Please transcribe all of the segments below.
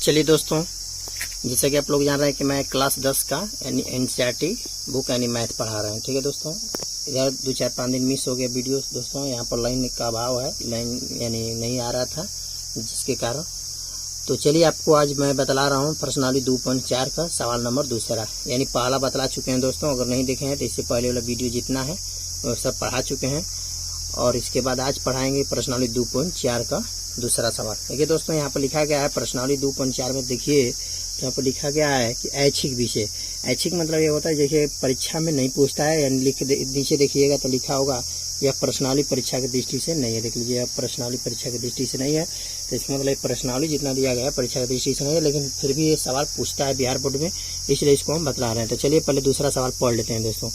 चलिए दोस्तों, जैसा कि आप लोग जान रहे हैं कि मैं क्लास 10 का यानी एनसीईआरटी बुक यानी मैथ पढ़ा रहा हूँ। ठीक है दोस्तों, इधर 2-4-5 दिन मिस हो गया वीडियो दोस्तों। यहाँ पर लाइन का अभाव है, लाइन यानी नहीं आ रहा था जिसके कारण। तो चलिए आपको आज मैं बतला रहा हूँ प्रश्नावली 2.4 का सवाल नंबर दूसरा, यानी पहला बतला चुके हैं दोस्तों। अगर नहीं देखे हैं तो इससे पहले वाला वीडियो जितना है वो सब पढ़ा चुके हैं। और इसके बाद आज पढ़ाएंगे प्रश्नावली 2.4 का दूसरा सवाल। देखिए दोस्तों, यहाँ पर लिखा गया है प्रश्नावली 2.4 में, देखिए यहाँ पर लिखा गया है कि ऐच्छिक विषय। ऐच्छिक मतलब ये होता है जैसे परीक्षा में नहीं पूछता है, यानी नीचे देखिएगा तो लिखा होगा यह प्रश्नावली परीक्षा की दृष्टि से नहीं है। देख लीजिए, यह प्रश्नावली परीक्षा की दृष्टि से नहीं है, तो इसका मतलब प्रश्नावली जितना दिया गया है परीक्षा की दृष्टि से नहीं है, लेकिन फिर भी ये सवाल पूछता है बिहार बोर्ड में, इसलिए इसको हम बतला रहे हैं। तो चलिए पहले दूसरा सवाल पढ़ लेते हैं दोस्तों।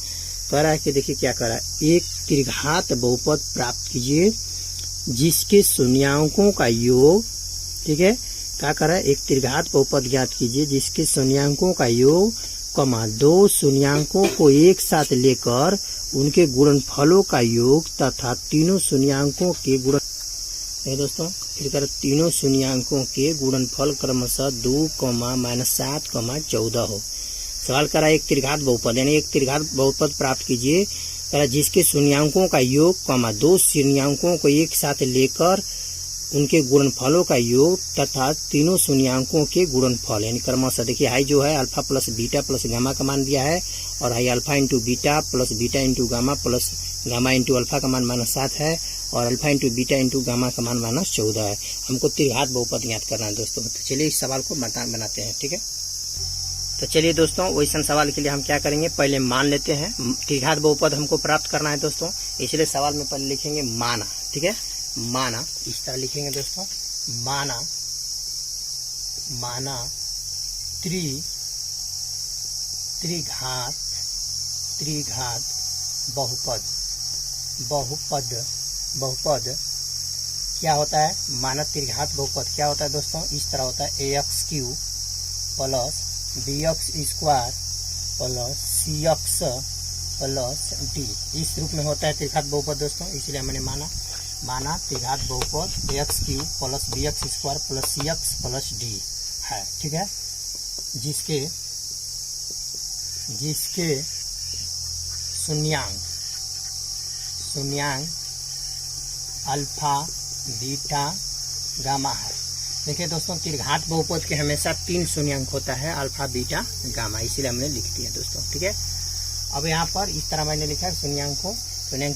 कह रहा है कि देखिए क्या कह रहा है, एक त्रिघात बहुपद प्राप्त कीजिए जिसके शून्यांकों का योग, ठीक है, क्या कर रहा है, एक त्रिघात बहुपद ज्ञात कीजिए जिसके शून्यांकों का योग, दो शून्यांकों को एक साथ लेकर उनके गुणनफलों का योग तथा तीनों शून्यांकों के गुणन, दोस्तों फिर कर तीनों शून्यांकों के गुणनफल क्रमशः 2, -7, 14 हो। सवाल करा एक त्रिघात बहुपद यानी एक त्रिघात बहुपद प्राप्त कीजिए जिसके शून्यांकों का योग, दो शून्यांकों को एक साथ लेकर उनके गुणनफलों का योग तथा तीनों शून्यांकों के गुणनफल, यानी क्रमशः। देखिए हाई जो है alpha plus beta plus gamma का मान दिया है, और high alpha into beta plus beta into gamma plus gamma into alpha का मान -7 है, और alpha into beta into gamma का मान -14 है। हमको त्रिघात बहुपद ज्ञात करना है दोस्तों। तो चलिए इस सवाल को बनाते हैं। ठीक है, तो चलिए दोस्तों, वैसा सवाल के लिए हम क्या करेंगे, पहले मान लेते हैं। त्रिघात बहुपद हमको प्राप्त करना है दोस्तों, इसलिए सवाल में पहले लिखेंगे माना। ठीक है, माना इस तरह लिखेंगे दोस्तों, माना त्रिघात बहुपद क्या होता है, माना त्रिघात बहुपद क्या होता है दोस्तों, इस तरह होता है ax³ plus bx² plus cx plus d, इस रूप में होता है त्रिघात बहुपद दोस्तों। इसलिए मैंने माना त्रिघात बहुपद ax³ plus bx² plus cx plus d है। ठीक है, जिसके शून्यांक अल्फा बीटा गामा है। देखिए दोस्तों, त्रिघात बहुपद के हमेशा 3 शून्यांक होता है, अल्फा बीटा गामा, इसीलिए हमने लिख दिया दोस्तों। ठीक है, अब यहाँ पर इस तरह मैंने लिखा है शून्यांक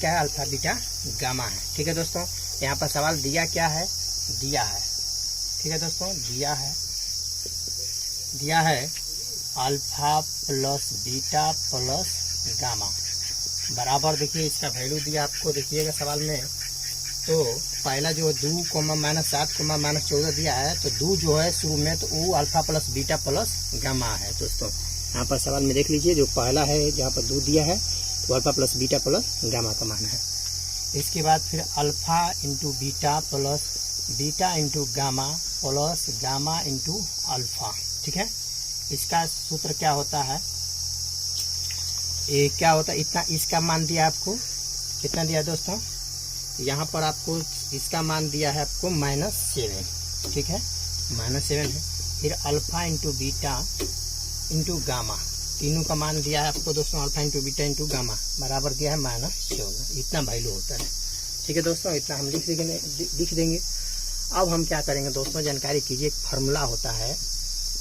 क्या है, अल्फा बीटा गामा है। ठीक है दोस्तों, यहाँ पर सवाल दिया क्या है, दिया है, ठीक है दोस्तों, दिया है alpha plus beta plus gamma बराबर, देखिए इसका वैल्यू दिया आपको, देखिएगा सवाल में। तो पहला जो 2, -7, -14 दिया है, तो 2 जो है शुरू में, तो वो alpha plus beta plus gamma है दोस्तों। यहाँ पर सवाल में देख लीजिए, जो पहला है जहाँ पर 2 दिया है तो alpha plus beta plus gamma का मान है। इसके बाद फिर alpha into beta plus beta into gamma plus gamma into alpha. ठीक है, इसका सूत्र क्या होता है, क्या होता है, इतना इसका मान दिया आपको, कितना दिया दोस्तों, यहाँ पर आपको इसका मान दिया है आपको -7। ठीक है, -7 है। फिर alpha into beta into gamma, तीनों का मान दिया है आपको दोस्तों, alpha into beta into gamma बराबर दिया है -14, इतना वैल्यू होता है। ठीक है दोस्तों, इतना हम लिख देंगे। अब हम क्या करेंगे दोस्तों, जानकारी कीजिए, एक फार्मूला होता है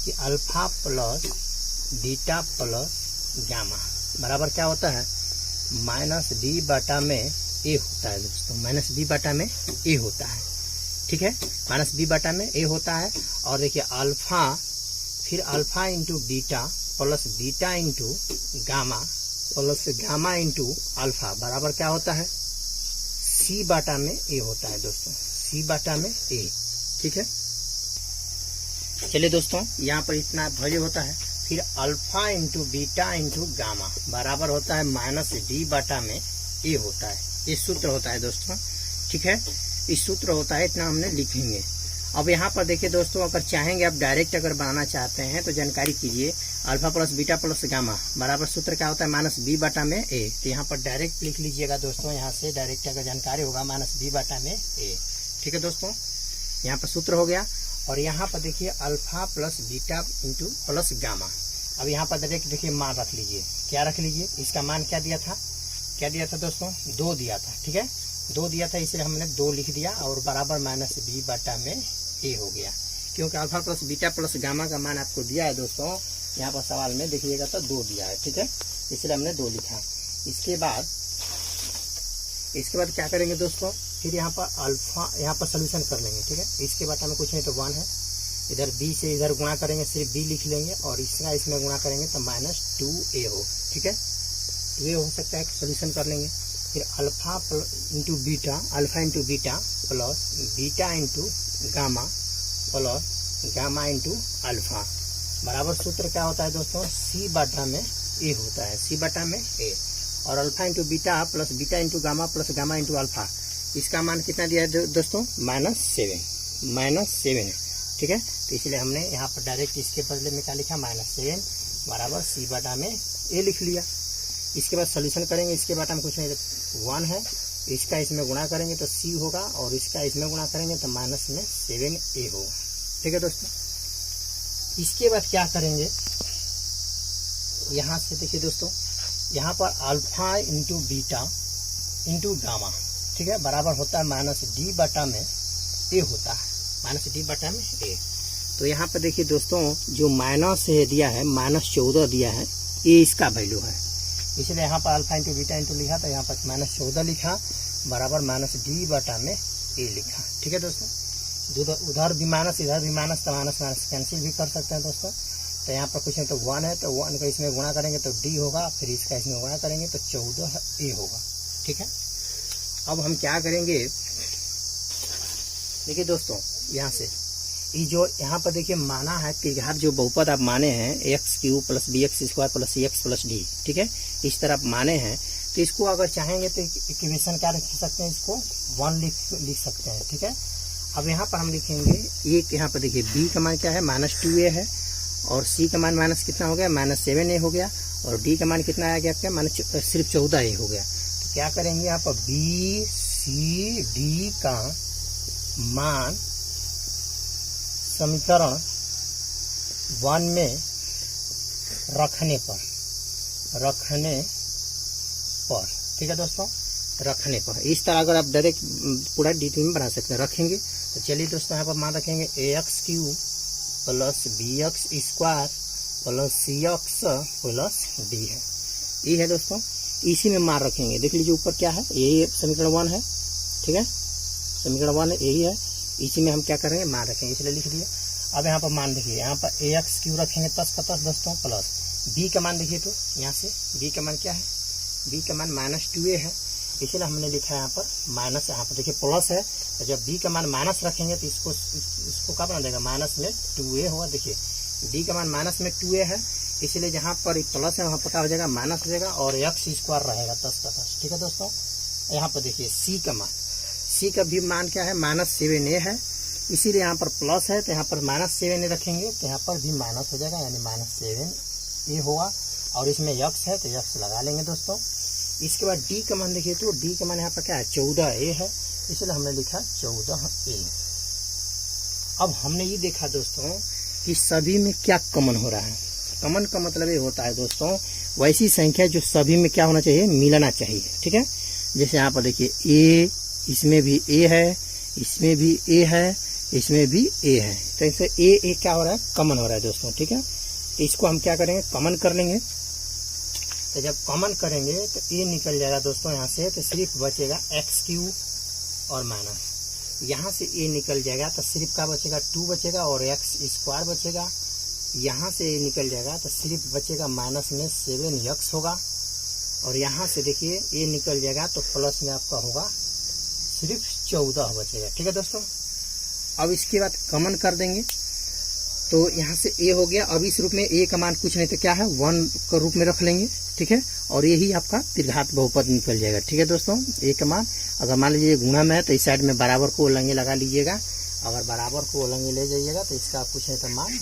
कि alpha plus beta plus gamma बराबर क्या होता है, -b बटा में a होता है दोस्तों, -b बटा में a होता है। ठीक है, -b बटा में a होता है। और देखिए अल्फा, फिर alpha into beta plus beta into gamma plus gamma into alpha बराबर क्या होता है, c बटा में a होता है दोस्तों, c बटा में a। ठीक है, चलिए दोस्तों, यहाँ पर इतना वैल्यू होता है। फिर alpha into beta into gamma बराबर होता है -d बटा में a होता है, ये सूत्र होता है दोस्तों। ठीक है, इस सूत्र होता है, इतना हमने लिखेंगे। अब यहाँ पर देखिए दोस्तों, अगर चाहेंगे आप डायरेक्ट अगर बनाना चाहते हैं तो जानकारी कीजिए, alpha plus beta plus gamma बराबर सूत्र क्या होता है, -b बटा में a। तो यहाँ पर डायरेक्ट लिख लीजिएगा दोस्तों, यहाँ से डायरेक्ट अगर जानकारी होगा -b बटा में a। ठीक है दोस्तों, यहाँ पर सूत्र हो गया। और यहाँ पर देखिए alpha plus beta into plus gamma. अब यहाँ पर डायरेक्ट देखिए मान रख लीजिए, क्या रख लीजिए, इसका मान क्या दिया था, क्या दिया था दोस्तों, 2 दिया था, ठीक है, 2 दिया था, इसलिए हमने 2 लिख दिया और बराबर माइनस बी बटा में ए हो गया, क्योंकि alpha plus beta plus gamma का मान आपको दिया है दोस्तों, यहाँ पर सवाल में देखिएगा तो 2 दिया है, ठीक है, इसलिए हमने 2 लिखा। इसके बाद क्या करेंगे दोस्तों, फिर यहाँ पर अल्फा, यहाँ पर सोल्यूशन कर लेंगे, ठीक है, इसके बटा में कुछ नहीं तो 1 है, इधर बी से इधर गुणा करेंगे, सिर्फ बी लिख लेंगे और इसका इसमें गुणा करेंगे तो माइनस 2a हो, ठीक है, 2a हो सकता है, सोल्यूशन कर लेंगे। फिर alpha into beta, alpha into beta plus beta into gamma plus gamma into alpha बराबर सूत्र क्या होता है दोस्तों, सी बटा में ए होता है, सी बटा में ए। और alpha into beta plus beta into gamma plus gamma into alpha, इसका मान कितना दिया है दोस्तों, -7 है, ठीक है, तो इसलिए हमने यहाँ पर डायरेक्ट इसके बदले में क्या लिखा, -7 बराबर सी बटा में ए लिख लिया। इसके बाद सोल्यूशन करेंगे, इसके बटा में कुछ नहीं 1 है, इसका इसमें गुणा करेंगे तो सी होगा और इसका इसमें गुणा करेंगे तो माइनस में 7a होगा, ठीक है दोस्तों। इसके बाद क्या करेंगे, यहाँ से देखिए दोस्तों, यहाँ पर alpha into beta into gamma, ठीक है, बराबर होता है -d बटा में ए होता है, -d बटा में ए। तो यहाँ पर देखिए दोस्तों, जो माइनस दिया है, -14 दिया है, ये इसका वैल्यू है, इसलिए यहाँ पर अल्फा इंटू बीटा इंटू लिखा, तो यहाँ पर -14 लिखा बराबर -d बटा में ए लिखा, ठीक है दोस्तों। उधर भी माइनस इधर भी माइनस, तो माइनस माइनस कैंसिल भी कर सकते हैं दोस्तों। तो यहाँ पर कुछ नहीं तो 1 है, तो 1 का इसमें गुणा करेंगे तो d होगा, फिर इसका इसमें गुणा करेंगे तो 14a होगा, ठीक है। अब हम क्या करेंगे, देखिए दोस्तों, यहाँ से ये जो यहाँ पर देखिए माना है त्रिघात जो बहुपद आप माने हैं x³ plus bx² plus cx plus d, ठीक है, इस तरह आप माने हैं, तो इसको अगर चाहेंगे तो इक्वेशन क्या लिख सकते हैं, इसको 1 लिख सकते हैं, ठीक है। अब यहाँ पर हम लिखेंगे एक, यहाँ पर देखिए b का मान क्या है, -2a है, और c का मान माइनस कितना हो गया, -7a हो गया, और d का मान कितना आ गया आपका, सिर्फ 14a हो गया। तो क्या करेंगे, यहाँ पर b c d का मान समीकरण 1 में रखने पर, ठीक है दोस्तों, रखने पर, इस तरह अगर आप डायरेक्ट पूरा डिटेल में बना सकते हैं, रखेंगे तो चलिए दोस्तों, यहाँ पर मान रखेंगे ax³ plus bx² plus cx plus d है, ये है दोस्तों, इसी में मान रखेंगे। देख लीजिए ऊपर क्या है, यही समीकरण 1 है, ठीक है, समीकरण 1 यही है, इसी में हम क्या करेंगे, मान रखेंगे, इसलिए लिख दिया। अब यहाँ पर मान देखिए, यहाँ पर ax³ रखेंगे 10 का 10 दोस्तों, प्लस b का मान देखिए, तो यहाँ से b का मान क्या है, b का मान -2a है, इसलिए हमने लिखा है यहाँ पर माइनस, यहाँ पर देखिए प्लस है, तो जब b का मान माइनस रखेंगे तो इसको क्या बना देगा, माइनस में 2a होगा। देखिए b का मान माइनस में 2a है, इसलिए जहाँ पर प्लस है वहाँ पता हो जाएगा माइनस हो जाएगा और x² रहेगा 10 का 10, ठीक है दोस्तों। यहाँ पर देखिए c का मान, c का भी मान क्या है, -7a है, इसीलिए यहाँ पर प्लस है, तो यहाँ पर -7a रखेंगे तो यहाँ पर भी माइनस हो जाएगा, यानी -7a होगा, और इसमें x है तो x लगा लेंगे दोस्तों। इसके बाद d का मान देखिए, तो d का मान यहाँ पर क्या है, 14a है, इसलिए हमने लिखा 14a। अब हमने ये देखा दोस्तों कि सभी में क्या कॉमन हो रहा है, कॉमन का मतलब ये होता है दोस्तों, वैसी संख्या जो सभी में क्या होना चाहिए, मिलना चाहिए, ठीक है। जैसे यहाँ पर देखिए a, इसमें भी a है, इसमें भी a है, इसमें भी a है, तो इससे a क्या हो रहा है, कॉमन हो रहा है दोस्तों, ठीक है। तो इसको हम क्या करेंगे, कॉमन कर लेंगे, तो जब कॉमन करेंगे तो a निकल जाएगा दोस्तों यहाँ से, तो सिर्फ बचेगा x³ और माइनस, यहाँ से a निकल जाएगा तो सिर्फ क्या बचेगा, 2 बचेगा और x² बचेगा, यहाँ से a निकल जाएगा तो सिर्फ बचेगा माइनस में 7x होगा, और यहाँ से देखिए a निकल जाएगा तो प्लस में आपका होगा सिर्फ 14 बचेगा, ठीक है दोस्तों। अब इसके बाद कॉमन कर देंगे, तो यहाँ से a हो गया। अब इस रूप में a का मान कुछ नहीं तो क्या है, 1 का रूप में रख लेंगे, ठीक है, और यही आपका त्रिघात बहुपद निकल जाएगा, ठीक है दोस्तों। a का मान अगर मान लीजिए गुणा में है तो इस साइड में बराबर को उलंगे लगा लीजिएगा, अगर बराबर को उलंगे ले जाइएगा तो इसका कुछ नहीं तो मान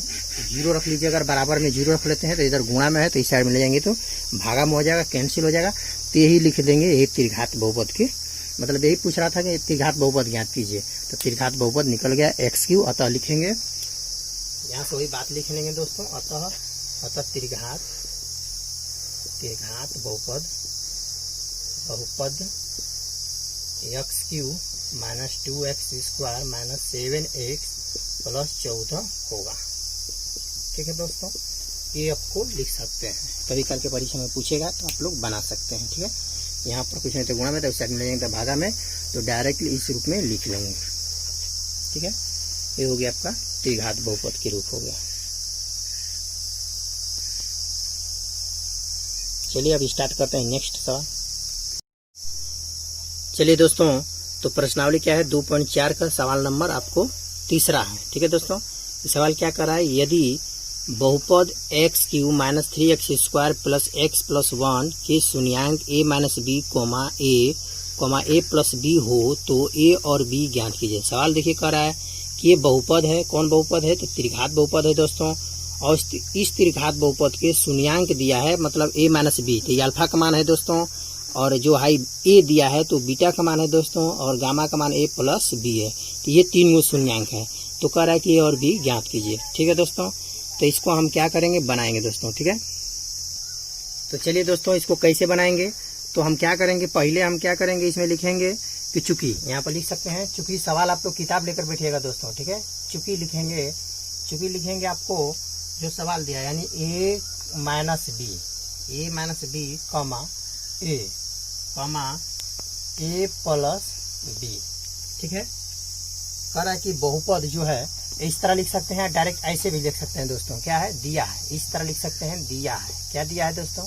0 रख लीजिए, अगर बराबर में 0 रख लेते हैं तो इधर गुणा में है तो इस साइड में ले जाएंगे तो भागा में हो जाएगा, कैंसिल हो जाएगा, तो यही लिख देंगे, यही त्रिघात बहुपद के, मतलब यही पूछ रहा था कि त्रिघात बहुपद ज्ञात कीजिए, तो त्रिघात बहुपद निकल गया x³, अतः लिखेंगे यहाँ से वही बात लिख लेंगे दोस्तों। अतः त्रिघात बहुपद x Q minus 2x² minus 7x plus 14 होगा। ठीक है दोस्तों, ये आपको लिख सकते हैं। कभी कल के परीक्षा में पूछेगा तो आप लोग बना सकते हैं। ठीक है, यहाँ पर कुछ नहीं तो गुणा में तो साइड में ले जाएंगे भागा में, तो डायरेक्टली इस रूप में लिख लेंगे। ठीक है, ये हो गया आपका त्रिघात बहुपद के रूप हो गया। चलिए अब स्टार्ट करते हैं नेक्स्ट सवाल। चलिए दोस्तों, तो प्रश्नावली क्या है 2.4 का सवाल नंबर आपको तीसरा है। ठीक है दोस्तों, सवाल क्या कर रहा है, यदि बहुपद x³ minus 3x² plus x plus 1 के शून्यांक a minus b a plus b हो तो a और b ज्ञात कीजिए। सवाल देखिए कर रहा है कि ये बहुपद है। कौन बहुपद है, तो त्रिघात बहुपद है दोस्तों। और इस त्रिघात बहुपद के शून्यांक दिया है, मतलब a माइनस b, तो ये अल्फा का मान है दोस्तों। और जो हाई a दिया है तो बीटा का मान है दोस्तों, और गामा का मान a प्लस b है। तो ये 3 गो शून्यांक है। तो कह रहा है कि a और b ज्ञात कीजिए। ठीक है दोस्तों, तो इसको हम क्या करेंगे, बनाएंगे दोस्तों। ठीक है, तो चलिए दोस्तों इसको कैसे बनाएंगे, तो हम क्या करेंगे, पहले हम क्या करेंगे, इसमें लिखेंगे कि चूंकि, यहाँ पर लिख सकते हैं चूंकि। सवाल आप लोग किताब लेकर बैठिएगा दोस्तों। ठीक है, चूंकि लिखेंगे आपको जो सवाल दिया, यानी a माइनस b कमा a प्लस b। ठीक है, कह रहा है कि बहुपद जो है इस तरह लिख सकते हैं, डायरेक्ट ऐसे भी लिख सकते हैं दोस्तों। क्या है, दिया है, इस तरह लिख सकते हैं, दिया है। क्या दिया है दोस्तों,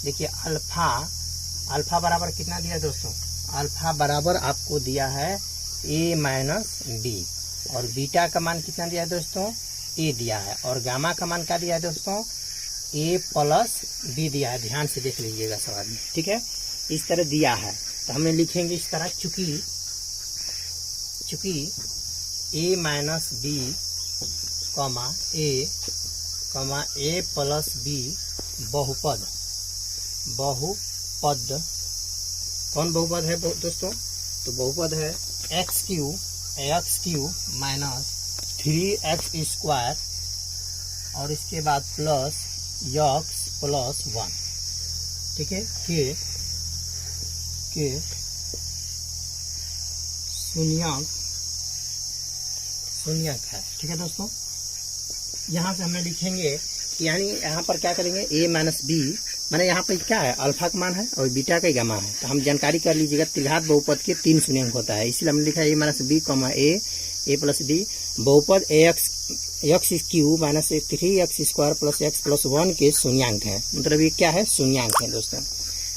देखिए अल्फा बराबर कितना दिया है दोस्तों, अल्फा बराबर आपको दिया है a माइनस b, और बीटा का मान कितना दिया है दोस्तों, a दिया है, और गामा का मान क्या दिया है दोस्तों, a प्लस b दिया है। ध्यान से देख लीजिएगा सवाल में। ठीक है, इस तरह दिया है, तो हमें लिखेंगे इस तरह, चूंकि a माइनस b कमा a प्लस b बहुपद कौन बहुपद है दोस्तों, तो बहुपद है x³ माइनस 3x² और इसके बाद प्लस x प्लस 1। ठीक है, के शून्यक है। ठीक है दोस्तों, यहाँ से हमने लिखेंगे, यानी यहाँ पर क्या करेंगे, a माइनस b, माने यहाँ पर क्या है, अल्फा का मान है और बीटा का गामा है। तो हम जानकारी कर लीजिएगा, त्रिघात बहुपद के 3 शून्यक होता है, इसलिए हमने लिखा है a minus b comma a plus b। बहुपद x³ minus 3x² plus x plus 1 के शून्यांक है, मतलब ये क्या है, शून्यांक है दोस्तों।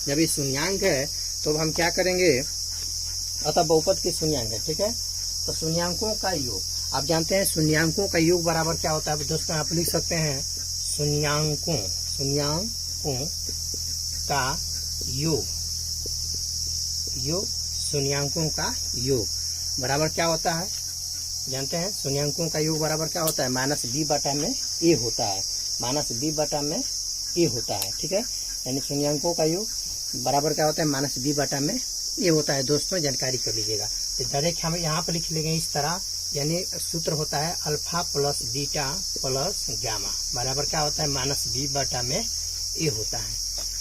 जब ये शून्यांक है तो हम क्या करेंगे, अतः बहुपद के शून्यांक है। ठीक है, तो शून्यांकों का योग, आप जानते हैं शून्यांकों का योग बराबर क्या होता है दोस्तों, आप लिख सकते हैं शून्यांकों का योग शून्यांकों का योग बराबर क्या होता है, जानते हैं शून्यांकों का योग बराबर क्या होता है, माइनस b बटा में a होता है, माइनस b बटा में a होता है। ठीक है, यानी शून्यांकों का योग बराबर क्या होता है, माइनस b बटा में a होता है दोस्तों, जानकारी कर लीजिएगा। तो डायरेक्ट हम यहाँ पर लिख लेंगे इस तरह, यानी सूत्र होता है alpha plus beta plus gamma बराबर क्या होता है, माइनस b बटा में a होता है,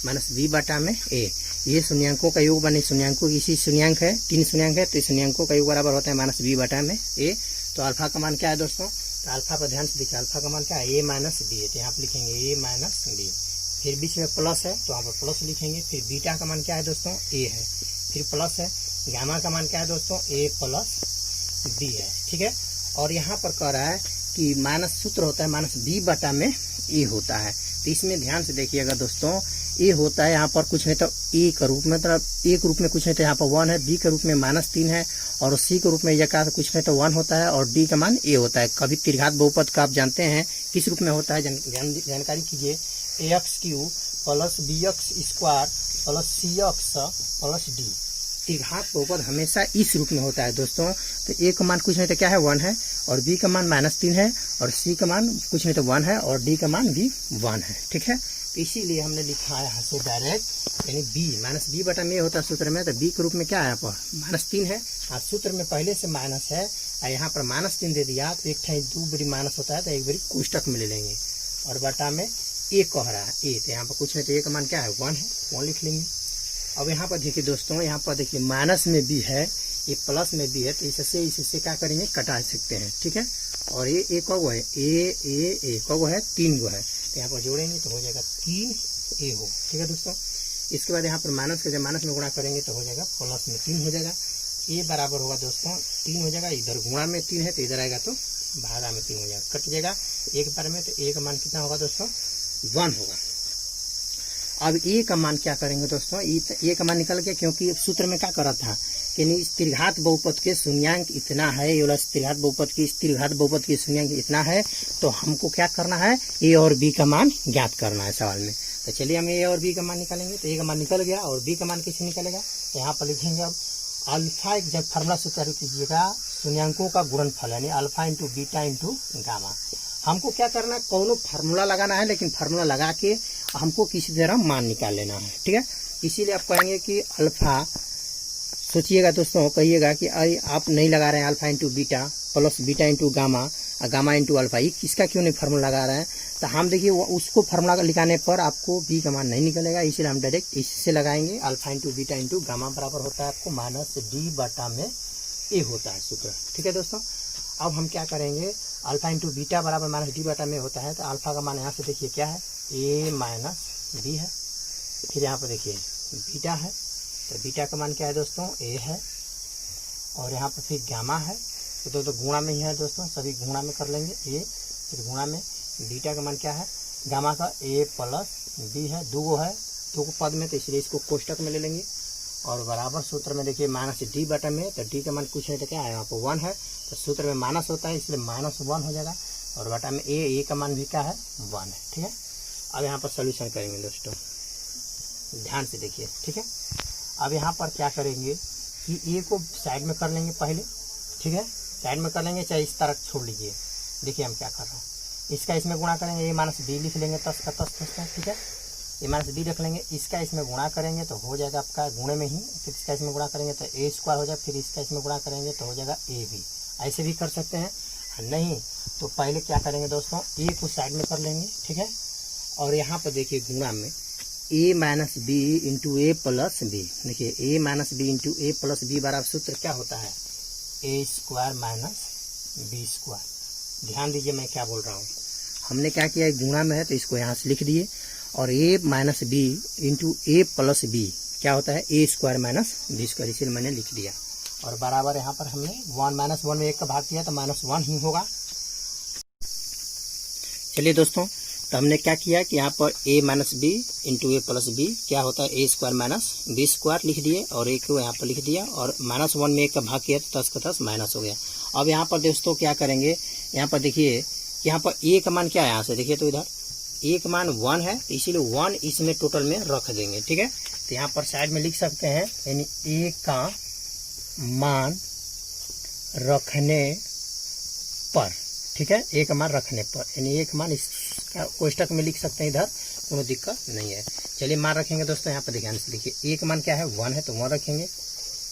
माइनस b बटा में a। ये शून्यांकों का योग बने, शून्यांकों इसी शून्यांक है, 3 शून्यांक है, तो शून्यांकों का योग बराबर होता है माइनस b बटा में a। तो अल्फा का मान क्या है दोस्तों, तो अल्फा पर ध्यान से देखिए, अल्फा का मान क्या है, a माइनस b है, तो यहाँ पर लिखेंगे a माइनस b, फिर बीच में प्लस है तो यहाँ पर प्लस लिखेंगे। फिर बीटा का मान क्या है दोस्तों, a है, फिर प्लस है। गामा का मान क्या है दोस्तों, a प्लस b है। ठीक है, और यहाँ पर कह रहा है कि माइनस सूत्र होता है माइनस b बटा में a होता है। तो इसमें ध्यान से देखिएगा दोस्तों, a होता है यहाँ पर कुछ नहीं तो a का रूप में, मतलब a के रूप में कुछ नहीं तो यहाँ पर 1 है, b के रूप में -3 है, और c के रूप में यह कुछ नहीं तो 1 होता है, और d का मान a होता है। कभी त्रिघात बहुपद का आप जानते हैं किस रूप में होता है, जानकारी कीजिए, ax³ plus bx² plus cx plus d। त्रिघात बहुपद हमेशा इस रूप में होता है दोस्तों। तो a का मान कुछ नहीं तो क्या है, 1 है, और b का मान -3 है, और c का मान कुछ नहीं तो 1 है, और d का मान भी 1 है। ठीक है, तो इसीलिए हमने लिखा है यहाँ से डायरेक्ट, यानी b माइनस b बटा में होता है सूत्र में, तो b के रूप में क्या है यहाँ पर -3 है, और सूत्र में पहले से माइनस है, और यहाँ पर -3 दे दिया तो एक ठाई 2 बारी माइनस होता है तो एक बारी कोष्टक में ले लेंगे और बटा में ए कह रहा है ए, तो यहाँ पर कुछ नहीं तो ए का मान क्या है 1 है, 1 लिख लेंगे। अब यहाँ पर देखिए दोस्तों, यहाँ पर देखिए माइनस में भी है, ये प्लस में भी है, तो इससे क्या करेंगे कटा सकते हैं, ठीक है। और ये कगो है ए कगो है 3 गो है, तो यहाँ पर जोड़ेंगे तो हो जाएगा 3 ए हो, ठीक है दोस्तों। इसके बाद यहाँ पर माइनस के जब माइनस में गुणा करेंगे तो हो जाएगा प्लस में 3 हो जाएगा, ए बराबर होगा दोस्तों 3 हो जाएगा, इधर गुणा में 3 है तो इधर आएगा तो भागा में 3 हो जाएगा, कट जाएगा एक बार में, तो ए का मान कितना होगा दोस्तों 1 होगा। अब ए का मान क्या करेंगे दोस्तों, ए का मान निकल गया, क्योंकि सूत्र में क्या करा था कि त्रिघात बहुपद के शून्यांक इतना है, ये वाला त्रिघात बहुपद की शून्यांक इतना है, तो हमको क्या करना है ए और बी का मान ज्ञात करना है सवाल में। तो चलिए हम ए और बी का मान निकालेंगे, तो ए का मान निकल गया और बी का मान कैसे निकलेगा, तो यहाँ पर लिखेंगे अब अल्फा, जब फार्मूला से तैयार कीजिएगा शून्यांकों का गुणनफल यानी alpha into beta into gamma. हमको क्या करना है, कौनो फार्मूला लगाना है, लेकिन फार्मूला लगा के हमको किसी तरह मान निकाल लेना है, ठीक है। इसीलिए आप कहेंगे कि अल्फा, सोचिएगा दोस्तों, कहिएगा कि अरे आप नहीं लगा रहे हैं alpha into beta plus beta into gamma और गामा इंटू अल्फा, ये किसका क्यों नहीं फार्मूला लगा रहे हैं, तो हम देखिए उसको फार्मूला लिखाने पर आपको बी का मान नहीं निकलेगा, इसीलिए हम डायरेक्ट इससे लगाएंगे। Alpha into beta into gamma बराबर होता है आपको -d बटा में ए होता है सूत्र, ठीक है दोस्तों। अब हम क्या करेंगे, अल्फा इंटू बीटा बराबर -d बटा में होता है, तो अल्फा का मान यहाँ से देखिए क्या है a माइनस बी है, फिर यहाँ पर देखिए बीटा है, तो बीटा का मान क्या है दोस्तों a है, और यहाँ पर फिर गामा है, तो गुणा में ही है दोस्तों, सभी गुणा में कर लेंगे a, फिर गुणा में बीटा का मान क्या है, गामा का a प्लस बी है, 2 गो है 2 को पद में, तो इसलिए इसको कोष्टक में ले लेंगे और बराबर सूत्र में देखिए -d बटा में, तो d का मान कुछ नहीं तो क्या है यहाँ पर 1 है, तो सूत्र में माइनस होता है इसलिए -1 हो जाएगा और बटा में ए का मान भी क्या है 1 है, ठीक है। अब यहाँ पर सोल्यूशन करेंगे दोस्तों, ध्यान से देखिए, ठीक है। अब यहाँ पर क्या करेंगे कि ए को साइड में कर लेंगे पहले, ठीक है, साइड में कर लेंगे, चाहे इस तरह छोड़ लीजिए। देखिए हम क्या कर रहे हैं, इसका इसमें गुणा करेंगे, a - b लिख लेंगे 10 का 10 दोस्तों, ठीक है, a - b रख लेंगे, इसका इसमें गुणा करेंगे तो हो जाएगा आपका गुणे में ही, फिर इसका इसमें गुणा करेंगे तो a² हो जाएगा, फिर इसका इसमें गुणा करेंगे तो हो जाएगा ab, ऐसे भी कर सकते हैं। नहीं तो पहले क्या करेंगे दोस्तों, a को साइड में कर लेंगे, ठीक है, और यहाँ पर देखिए गुणा में a - b into a plus b, देखिए a - b into a plus b बराबर सूत्र क्या होता है a² - b²। ध्यान दीजिए मैं क्या बोल रहा हूँ, हमने क्या किया गुणा में है तो इसको यहाँ से लिख दिए, और a - b into a plus b क्या होता है a² - b², इसीलिए मैंने लिख दिया, और बराबर यहाँ पर हमने 1 - 1 में 1 का भाग किया तो -1 ही होगा। चलिए दोस्तों, तो हमने क्या किया कि यहाँ पर a - b into a plus b क्या होता है a² - b² लिख दिए, और एक को यहाँ पर लिख दिया, और -1 में 1 का भाग किया तो 10 का 10 माइनस हो गया। अब यहाँ पर दोस्तों क्या करेंगे, यहाँ पर देखिए यहाँ पर a का मान क्या है, यहाँ से देखिए तो इधर a का मान 1 है, तो इसीलिए 1 इसमें टोटल में रख देंगे, ठीक है। तो यहाँ पर साइड में लिख सकते हैं यानी a का मान रखने पर, ठीक है, a का मान रखने पर, यानी a का मान इसका कोष्टक में लिख सकते हैं, इधर कोनो दिक्कत नहीं है। चलिए मान रखेंगे दोस्तों, यहाँ पर ध्यान से देखिए a का मान क्या है 1 है तो 1 रखेंगे,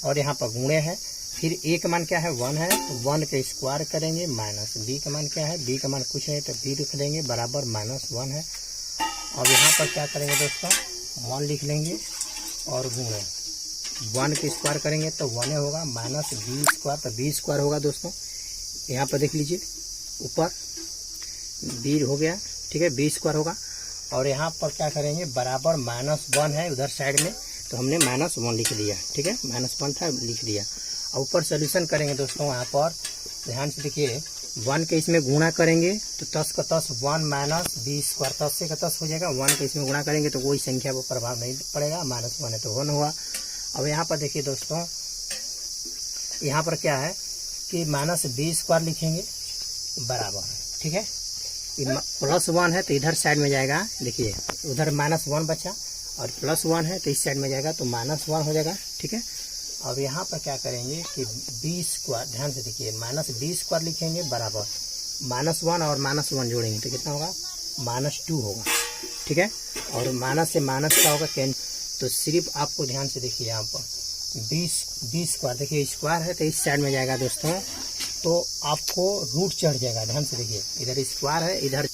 और यहाँ पर गुणे है, फिर a का मान क्या है 1 है तो 1 का स्क्वायर करेंगे, माइनस b का मान क्या है, b का मान कुछ है तो b लिख देंगे बराबर -1 है। अब यहाँ पर क्या करेंगे दोस्तों 1 लिख लेंगे और गुणे 1 का स्क्वायर करेंगे तो 1 होगा, -b² तो b² होगा दोस्तों। यहाँ पर देख लीजिए ऊपर b हो गया, ठीक है, b² होगा, और यहाँ पर क्या करेंगे बराबर -1 है उधर साइड में, तो हमने -1 लिख दिया, ठीक है, -1 था लिख दिया। और ऊपर सोल्यूशन करेंगे दोस्तों, यहाँ पर ध्यान से देखिए 1 के इसमें गुणा करेंगे तो 10 का 10 1 - b² 10 से का 10 हो जाएगा, 1 के इसमें गुणा करेंगे तो कोई संख्या वो प्रभाव नहीं पड़ेगा, -1 है तो 1 हुआ। अब यहाँ पर देखिए दोस्तों, यहाँ पर क्या है कि -b² लिखेंगे बराबर, ठीक है, +1 है तो इधर साइड में जाएगा, देखिए उधर -1 बचा और +1 है तो इस साइड में जाएगा तो -1 हो जाएगा, ठीक है। अब यहाँ पर क्या करेंगे कि b², ध्यान से देखिए -b² लिखेंगे बराबर -1 और -1 जोड़ेंगे तो कितना होगा -2 होगा, ठीक है, और माइनस से माइनस का होगा कैन, तो सिर्फ आपको ध्यान से देखिए यहाँ पर b² देखिए स्क्वायर है तो इस साइड में जाएगा दोस्तों तो आपको रूट चढ़ जाएगा। ध्यान से देखिए, इधर स्क्वायर है, इधर।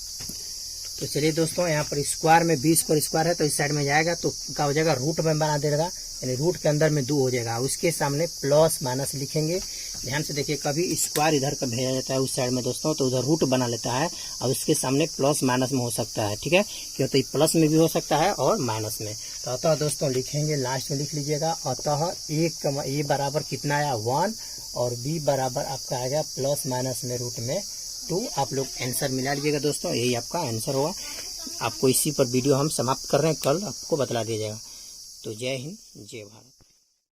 तो चलिए दोस्तों, यहाँ पर स्क्वायर में 20 पर स्क्वायर है तो इस साइड में जाएगा तो क्या हो जाएगा, रूट में बना देगा, यानी रूट के अंदर में 2 हो जाएगा। उसके सामने प्लस माइनस लिखेंगे। ध्यान से देखिए, कभी स्क्वायर इधर का भेजा जाता है उस साइड में दोस्तों, तो उधर रूट बना लेता है और उसके सामने प्लस माइनस में हो सकता है। ठीक है, क्यों, तो प्लस में भी हो सकता है और माइनस में। तो अतः दोस्तों लिखेंगे, लास्ट में लिख लीजिएगा, अतः ए बराबर कितना आया 1 और बी बराबर आपका आएगा प्लस माइनस में रूट में 2। आप लोग आंसर मिला लीजिएगा दोस्तों, यही आपका आंसर होगा। आपको इसी पर वीडियो हम समाप्त कर रहे हैं, कल आपको बतला दिया जाएगा। तो जय हिंद, जय भारत।